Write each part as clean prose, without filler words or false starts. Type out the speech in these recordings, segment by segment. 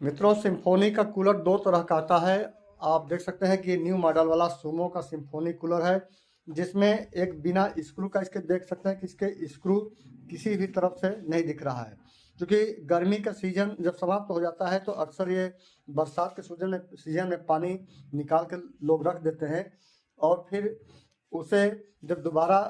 मित्रों, सिम्फोनी का कूलर दो तरह का आता है। आप देख सकते हैं कि ये न्यू मॉडल वाला सुमो का सिम्फोनी कूलर है, जिसमें एक बिना स्क्रू का इसके देख सकते हैं कि इसके स्क्रू किसी भी तरफ से नहीं दिख रहा है। क्योंकि गर्मी का सीजन जब समाप्त हो जाता है तो अक्सर ये बरसात के सीजन में पानी निकाल कर लोग रख देते हैं और फिर उसे जब दोबारा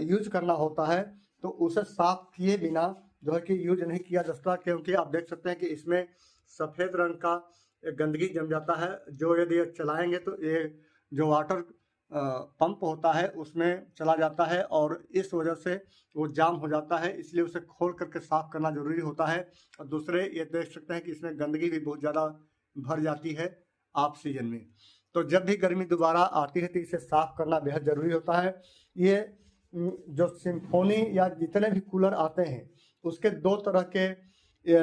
यूज करना होता है तो उसे साफ किए बिना जो है कि यूज नहीं किया जा सकता, क्योंकि आप देख सकते हैं कि इसमें सफ़ेद रंग का गंदगी जम जाता है, जो यदि चलाएंगे तो ये जो वाटर पंप होता है उसमें चला जाता है और इस वजह से वो जाम हो जाता है। इसलिए उसे खोल करके साफ़ करना ज़रूरी होता है। और दूसरे ये देख सकते हैं कि इसमें गंदगी भी बहुत ज़्यादा भर जाती है ऑफ सीजन में। तो जब भी गर्मी दोबारा आती है तो इसे साफ़ करना बेहद ज़रूरी होता है। ये जो सिम्फोनी या जितने भी कूलर आते हैं उसके दो तरह के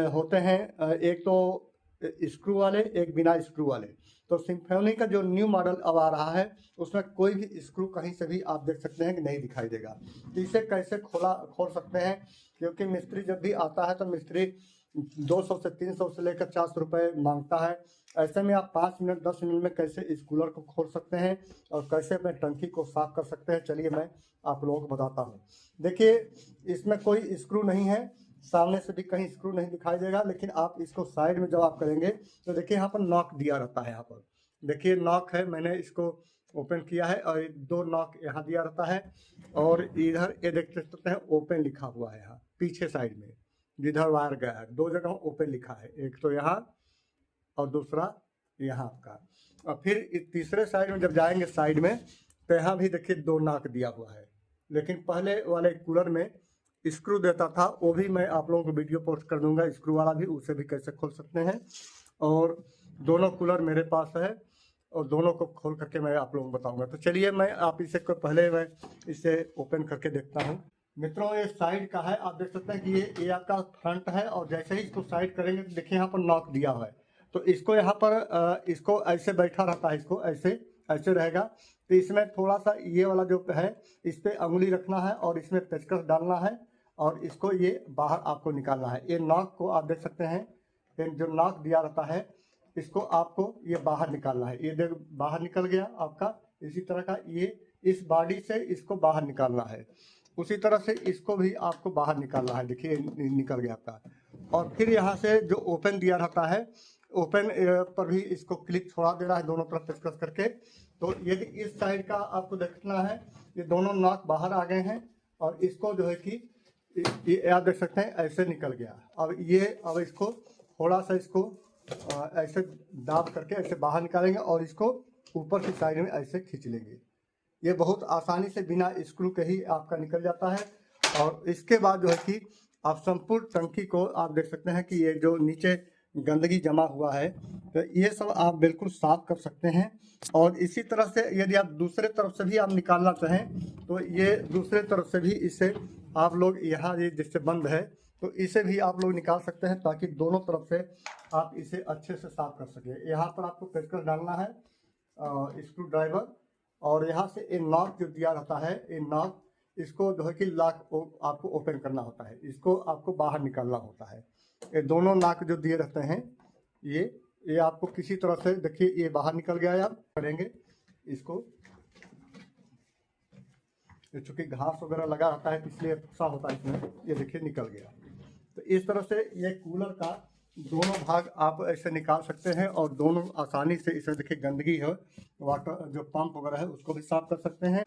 होते हैं, एक तो स्क्रू वाले, एक बिना स्क्रू वाले। तो सिम्फोनी का जो न्यू मॉडल अब आ रहा है उसमें कोई भी स्क्रू कहीं से भी आप देख सकते हैं कि नहीं दिखाई देगा। तो इसे कैसे खोल सकते हैं, क्योंकि मिस्त्री जब भी आता है तो मिस्त्री 200 से 300 से लेकर 400 रुपये मांगता है। ऐसे में आप 5 मिनट 10 मिनट में कैसे इस कूलर को खोल सकते हैं और कैसे अपने टंकी को साफ कर सकते हैं, चलिए मैं आप लोगों को बताता हूँ। देखिए, इसमें कोई स्क्रू नहीं है, सामने से भी कहीं स्क्रू नहीं दिखाई देगा, लेकिन आप इसको साइड में जब आप करेंगे तो देखिए यहाँ पर नॉक दिया रहता है। यहाँ पर देखिए नॉक है, मैंने इसको ओपन किया है और 2 नॉक यहाँ दिया रहता है और इधर ये देख सकते हैं ओपन लिखा हुआ है। यहाँ पीछे साइड में जिधर वायर गया है 2 जगह ओपन लिखा है, एक तो यहाँ और दूसरा यहाँ का। और फिर तीसरे साइड में जब जाएंगे साइड में तो यहाँ भी देखिए 2 नॉक दिया हुआ है। लेकिन पहले वाले कूलर में स्क्रू देता था, वो भी मैं आप लोगों को वीडियो पोस्ट कर दूंगा, स्क्रू वाला भी, उसे भी कैसे खोल सकते हैं। और दोनों कूलर मेरे पास है और दोनों को खोल करके मैं आप लोगों को बताऊंगा। तो चलिए मैं आप इसे को पहले मैं इसे ओपन करके देखता हूँ। मित्रों, ये साइड का है, आप देख सकते हैं कि ये आपका फ्रंट है और जैसे ही इसको साइड करेंगे तो देखिए यहाँ पर नॉक दिया हुआ है। तो इसको यहाँ पर इसको ऐसे बैठा रहता है, इसको ऐसे ऐसे रहेगा। तो इसमें थोड़ा सा ये वाला जो है इस पर अंगुली रखना है और इसमें पेचकस डालना है और इसको ये बाहर आपको निकालना है। ये नॉक को आप देख सकते हैं, ये जो नॉक दिया रहता है इसको आपको ये बाहर निकालना है। ये देख बाहर निकल गया आपका। इसी तरह का ये इस बॉडी से इसको बाहर निकालना है, उसी तरह से इसको भी आपको बाहर निकालना है। देखिए निकल गया आपका। और फिर यहाँ से जो ओपन दिया रहता है, ओपन पर भी इसको क्लिक छोड़ा देना है दोनों तरफ पेचकस करके। तो यदि इस साइड का आपको देखना है, ये दोनों नॉक बाहर आ गए हैं और इसको जो है कि ये आप देख सकते हैं ऐसे निकल गया। अब इसको थोड़ा सा इसको ऐसे दाब करके ऐसे बाहर निकालेंगे और इसको ऊपर की साइड में ऐसे खींच लेंगे। ये बहुत आसानी से बिना स्क्रू के ही आपका निकल जाता है। और इसके बाद जो है कि आप संपूर्ण टंकी को आप देख सकते हैं कि ये जो नीचे गंदगी जमा हुआ है तो ये सब आप बिल्कुल साफ कर सकते हैं। और इसी तरह से यदि आप दूसरे तरफ से भी आप निकालना चाहें तो ये दूसरे तरफ से भी इसे आप लोग यहाँ ये जिससे बंद है तो इसे भी आप लोग निकाल सकते हैं, ताकि दोनों तरफ से आप इसे अच्छे से साफ कर सकें। यहाँ पर आपको पेचकस डालना है, स्क्रू ड्राइवर, और यहाँ से ये नॉक जो दिया रहता है, ये नॉक इसको जो है कि लॉक आपको ओपन करना होता है, इसको आपको बाहर निकालना होता है। ये दोनों नॉक जो दिए रहते हैं ये आपको किसी तरह से देखिए ये बाहर निकल गया। आप करेंगे इसको, चूँकि घास वगैरह लगा रहता है इसलिए फंसा होता है इसमें, ये देखिए निकल गया। तो इस तरह से ये कूलर का दोनों भाग आप ऐसे निकाल सकते हैं और दोनों आसानी से इसे देखिए गंदगी है वाटर जो पंप वगैरह है उसको भी साफ कर सकते हैं।